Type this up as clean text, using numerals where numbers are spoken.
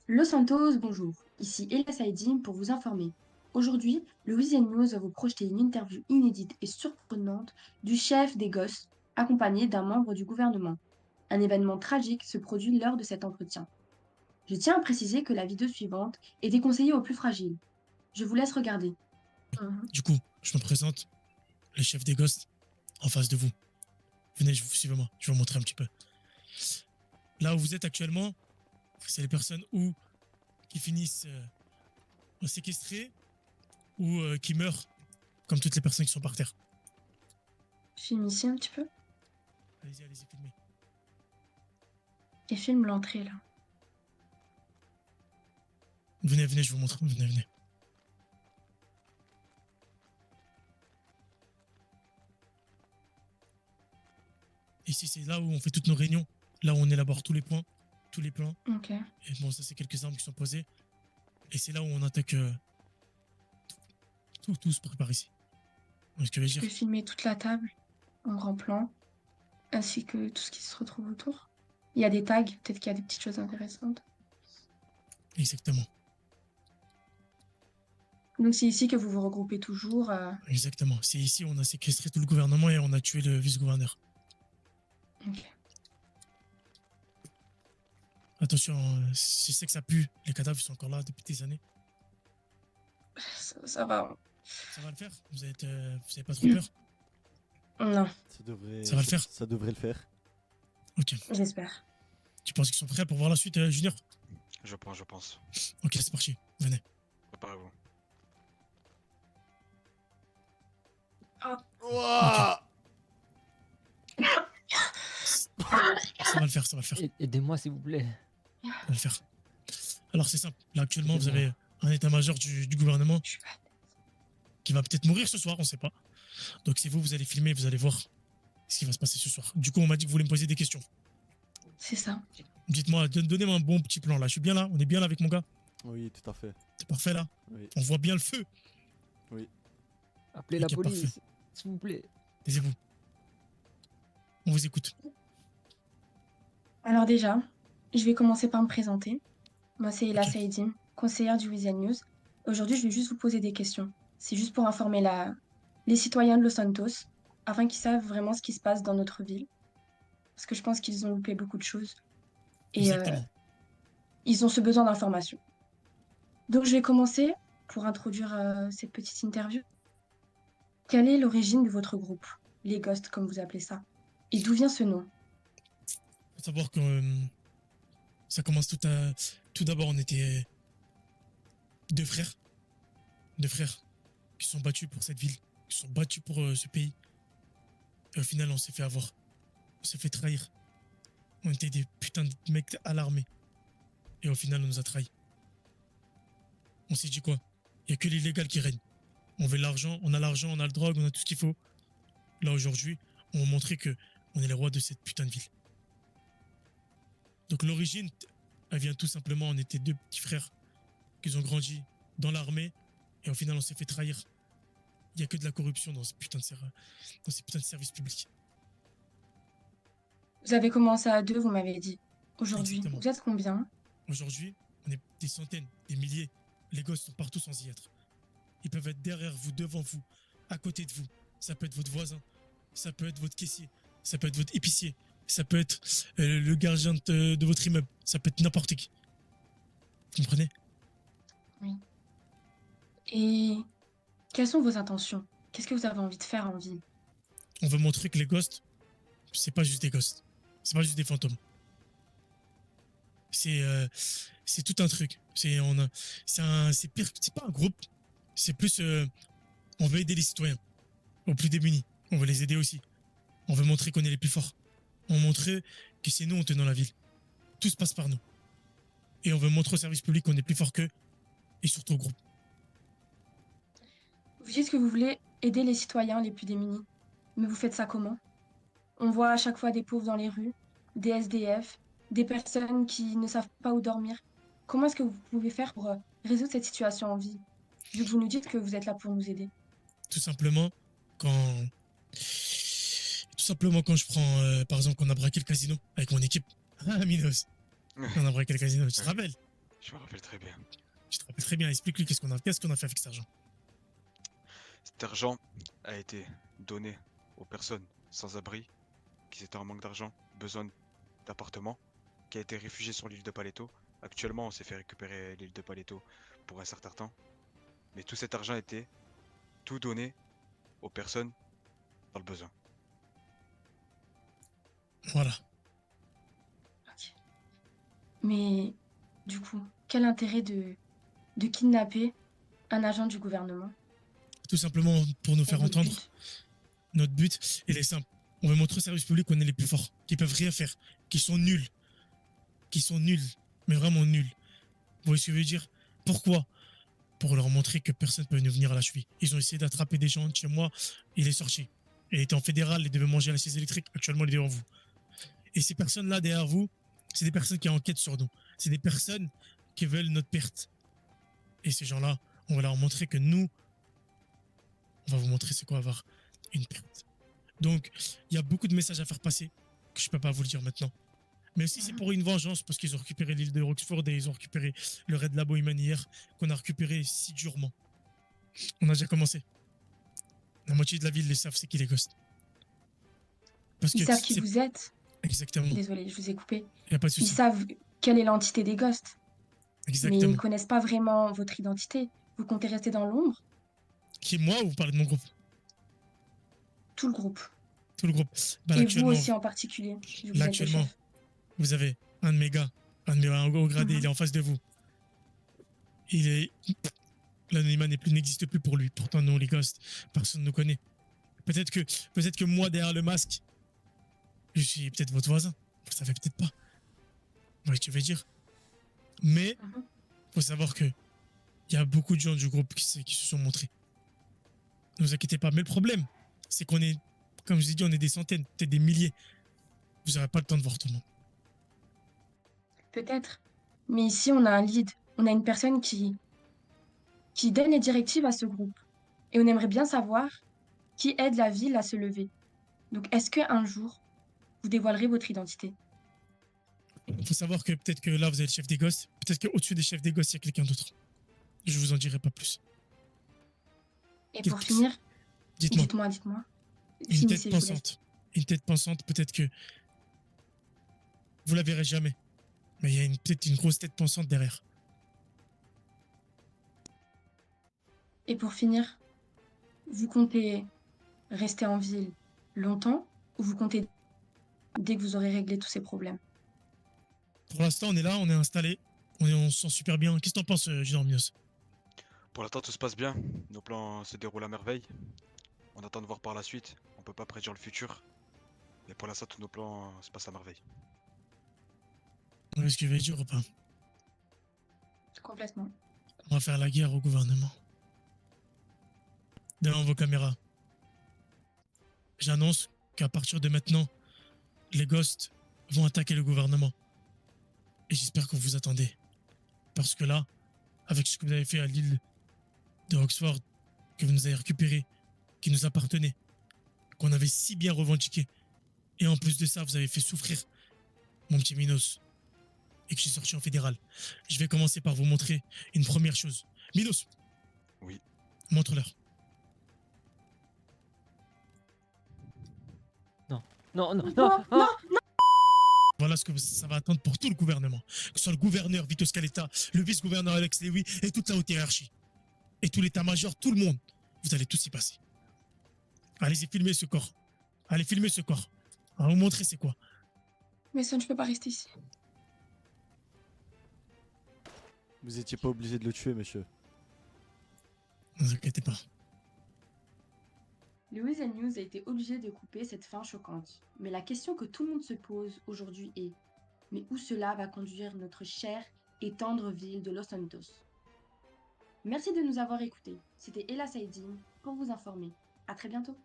Los Santos, bonjour. Ici Ella Saidi pour vous informer. Aujourd'hui, le Weekend News va vous projeter une interview inédite et surprenante du chef des gosses, accompagné d'un membre du gouvernement. Un événement tragique se produit lors de cet entretien. Je tiens à préciser que la vidéo suivante est déconseillée aux plus fragiles. Je vous laisse regarder. Mhm. Du coup, je me présente, le chef des Ghosts, en face de vous. Venez, suivez-moi, je vais vous montrer un petit peu. Là où vous êtes actuellement, c'est les personnes qui finissent séquestrées ou qui meurent, comme toutes les personnes qui sont par terre. Je filme ici un petit peu Allez-y, allez-y, filmez. et filme l'entrée là. Venez, venez, je vous montre. Venez, venez. Ici, c'est là où on fait toutes nos réunions. Là où on élabore tous les points, tous les plans. Ok. Et bon, ça, c'est quelques armes qui sont posées. Et c'est là où on attaque. Tout se prépare ici. Vous voyez ce que je veux Je dire? peux filmer toute la table en grand plan, ainsi que tout ce qui se retrouve autour. Il y a des tags, peut-être qu'il y a des petites choses intéressantes. Exactement. Donc c'est ici que vous vous regroupez toujours. Exactement. C'est ici où on a séquestré tout le gouvernement et on a tué le vice-gouverneur. Ok. Attention, je sais que ça pue. Les cadavres sont encore là depuis des années. Ça va. Ça va le faire? Vous avez pas trop peur? Non, Ça va le faire? Ça devrait le faire. Ok. j'espère. Tu penses qu'ils sont prêts pour voir la suite, Junior? Je pense. Ok, c'est parti. Venez. Préparez-vous. Ouah Ça va le faire, ça va le faire. Aidez-moi, s'il vous plaît. Ça va le faire. Alors, c'est simple. Là, actuellement, vous Aidez-moi. avez un état-major du gouvernement Je suis pas. qui va peut-être mourir ce soir, on sait pas. Donc, c'est vous, vous allez filmer, vous allez voir ce qui va se passer ce soir. Du coup, on m'a dit que vous voulez me poser des questions. C'est ça. Dites-moi, donnez-moi un bon petit plan là. Je suis bien là? On est bien là avec mon gars? Oui, tout à fait. C'est parfait là? Oui, On voit bien le feu. oui. Appelez la Ok, police, s'il vous plaît. Taisez-vous. On vous écoute. Alors déjà, je vais commencer par me présenter. Moi, c'est Ella Ok. Saïdine, conseillère du Weasel News. Aujourd'hui, je vais juste vous poser des questions. C'est juste pour informer les citoyens de Los Santos, afin qu'ils savent vraiment ce qui se passe dans notre ville. Parce que je pense qu'ils ont loupé beaucoup de choses. Et Exactement. ils ont ce besoin d'information. Donc, je vais commencer pour introduire cette petite interview. Quelle est l'origine de votre groupe, les Ghosts, comme vous appelez ça? Et d'où vient ce nom? Faut savoir que ça commence tout d'abord, on était deux frères. Deux frères qui sont battus pour cette ville, qui sont battus pour ce pays. Et au final, on s'est fait avoir. On s'est fait trahir. On était des putains de mecs à l'armée. Et au final, on nous a trahis. On s'est dit quoi? Il n'y a que l'illégal qui règne. On veut l'argent, on a la drogue, on a tout ce qu'il faut. Là, aujourd'hui, on va montrer que on est les rois de cette putain de ville. Donc l'origine, elle vient tout simplement, on était deux petits frères qui ont grandi dans l'armée et au final on s'est fait trahir. Il n'y a que de la corruption dans ces putains de services publics. Vous avez commencé à deux, vous m'avez dit. Aujourd'hui, Exactement. vous êtes combien? Aujourd'hui, on est des centaines, des milliers. Les gosses sont partout sans y être. Ils peuvent être derrière vous, devant vous, à côté de vous. Ça peut être votre voisin, ça peut être votre caissier, ça peut être votre épicier, ça peut être le gardien de votre immeuble, ça peut être n'importe qui. Vous comprenez? Et quelles sont vos intentions? Qu'est-ce que vous avez envie de faire en vie? On veut montrer que les ghosts, c'est pas juste des ghosts. C'est pas juste des fantômes. C'est tout un truc. C'est pire, c'est pas un groupe. C'est plus, on veut aider les citoyens, aux plus démunis. On veut les aider aussi. On veut montrer qu'on est les plus forts. On veut montrer que c'est nous, on tient dans la ville. Tout se passe par nous. Et on veut montrer au service public qu'on est plus fort qu'eux. Et surtout au groupe. Vous dites que vous voulez aider les citoyens les plus démunis. Mais vous faites ça comment? On voit à chaque fois des pauvres dans les rues, des SDF, des personnes qui ne savent pas où dormir. Comment est-ce que vous pouvez faire pour résoudre cette situation en vie, vu que vous nous dites que vous êtes là pour nous aider? Tout simplement, quand, je prends, par exemple, qu'on a braqué le casino avec mon équipe. Ah, Minos. On a braqué le casino, tu te rappelles? Je me rappelle très bien. Tu te rappelles très bien, explique-lui qu'est-ce qu'on a fait avec cet argent. Cet argent a été donné aux personnes sans abri qui étaient en manque d'argent, besoin d'appartements, qui a été réfugié sur l'île de Paleto. Actuellement, on s'est fait récupérer l'île de Paleto pour un certain temps. Mais tout cet argent a été tout donné aux personnes dans le besoin. Voilà. Ok. Mais du coup, quel intérêt de kidnapper un agent du gouvernement? Tout simplement pour nous Quel faire est votre entendre. but? Notre but, il est simple. On veut montrer au service public qu'on est les plus forts, qui peuvent rien faire, qui sont nuls. Qui sont nuls. Mais vraiment nuls. Vous voyez ce que je veux dire? Pourquoi? Pour leur montrer que personne ne peut nous venir à la cheville. Ils ont essayé d'attraper des gens de chez moi. Il est sorti. Il était en fédéral, il devait manger à la chaise électrique. Actuellement, il est devant vous. Et ces personnes-là, derrière vous, c'est des personnes qui enquêtent sur nous. C'est des personnes qui veulent notre perte. Et ces gens-là, on va leur montrer que nous, on va vous montrer c'est quoi avoir une perte. Donc, il y a beaucoup de messages à faire passer que je ne peux pas vous le dire maintenant. Mais aussi, c'est pour une vengeance parce qu'ils ont récupéré l'île de Roxford et ils ont récupéré le raid Labo Human hier qu'on a récupéré si durement. On a déjà commencé. La moitié de la ville les savent c'est qui les ghosts. Parce Ils que savent qui c'est vous êtes. exactement. Désolée, je vous ai coupé. Il n'y a pas de Ils souci. savent quelle est l'entité des Ghosts, mais ils ne Exactement. connaissent pas vraiment votre identité. Vous comptez rester dans l'ombre? Qui est moi ou vous parlez de mon groupe? Tout le groupe. Tout le groupe. Bah, Et vous actuellement, aussi en particulier, vu que vous là, êtes le actuellement, chef. vous avez un de mes gars, un de mes hauts gradés, Mhm. il est en face de vous. Il est. L'anonymat n'existe plus pour lui. Pourtant, nous, les ghosts, personne ne nous connaît. Peut-être que moi, derrière le masque, je suis peut-être votre voisin. Vous le savez peut-être pas. Vous voyez ce que je veux dire? Mais, Mhm. faut savoir que il y a beaucoup de gens du groupe qui se sont montrés. Ne vous inquiétez pas. Mais le problème, c'est qu'on est, comme je vous ai dit, on est des centaines, peut-être des milliers. Vous n'aurez pas le temps de voir tout le monde. Peut-être. Mais ici, on a un lead. On a une personne qui donne les directives à ce groupe. Et on aimerait bien savoir qui aide la ville à se lever. Donc, est-ce qu'un jour, vous dévoilerez votre identité? Il faut savoir que peut-être que là, vous êtes le chef des gosses. Peut-être qu'au-dessus des chefs des gosses, il y a quelqu'un d'autre. Je vous en dirai pas plus. Et pour finir, Dites-moi, dites-moi. une tête Finissez, je vous laisse. pensante. Une tête pensante, peut-être que vous la verrez jamais. Mais il y a peut-être une grosse tête pensante derrière. Et pour finir, vous comptez rester en ville longtemps ou vous comptez dès que vous aurez réglé tous ces problèmes? Pour l'instant, on est là, on est installé. On se sent super bien. Qu'est-ce que t'en penses, Junior Mios? Pour l'instant, tout se passe bien. Nos plans se déroulent à merveille. On attend de voir par la suite. On peut pas prédire le futur. Mais pour l'instant, tous nos plans se passent à merveille. Vous voyez ce que je veux dire ou pas? Complètement. On va faire la guerre au gouvernement. Devant vos caméras. J'annonce qu'à partir de maintenant, les ghosts vont attaquer le gouvernement. Et j'espère que vous vous attendez. Parce que là, avec ce que vous avez fait à l'île de Oxford, que vous nous avez récupéré, qui nous appartenait, qu'on avait si bien revendiqué, et en plus de ça, vous avez fait souffrir mon petit Minos, et que je suis sorti en fédéral. Je vais commencer par vous montrer une première chose. Minos! Oui. Montre-leur. Non, non, Non, non, non, Voilà ce que ça va attendre pour tout le gouvernement. Que ce soit le gouverneur Vito Scaletta, le vice-gouverneur Alex Lewy et toute la haute hiérarchie. Et tout l'état-major, tout le monde. Vous allez tous y passer. Allez-y, filmez ce corps. Allez, filmez ce corps. On va vous montrer c'est quoi. Mason, je peux pas rester ici. Vous étiez pas obligé de le tuer, monsieur. Ne vous inquiétez pas. Le Weasel News a été obligé de couper cette fin choquante. Mais la question que tout le monde se pose aujourd'hui est: mais où cela va conduire notre chère et tendre ville de Los Santos? Merci de nous avoir écoutés. C'était Ella Saidine pour vous informer. À très bientôt.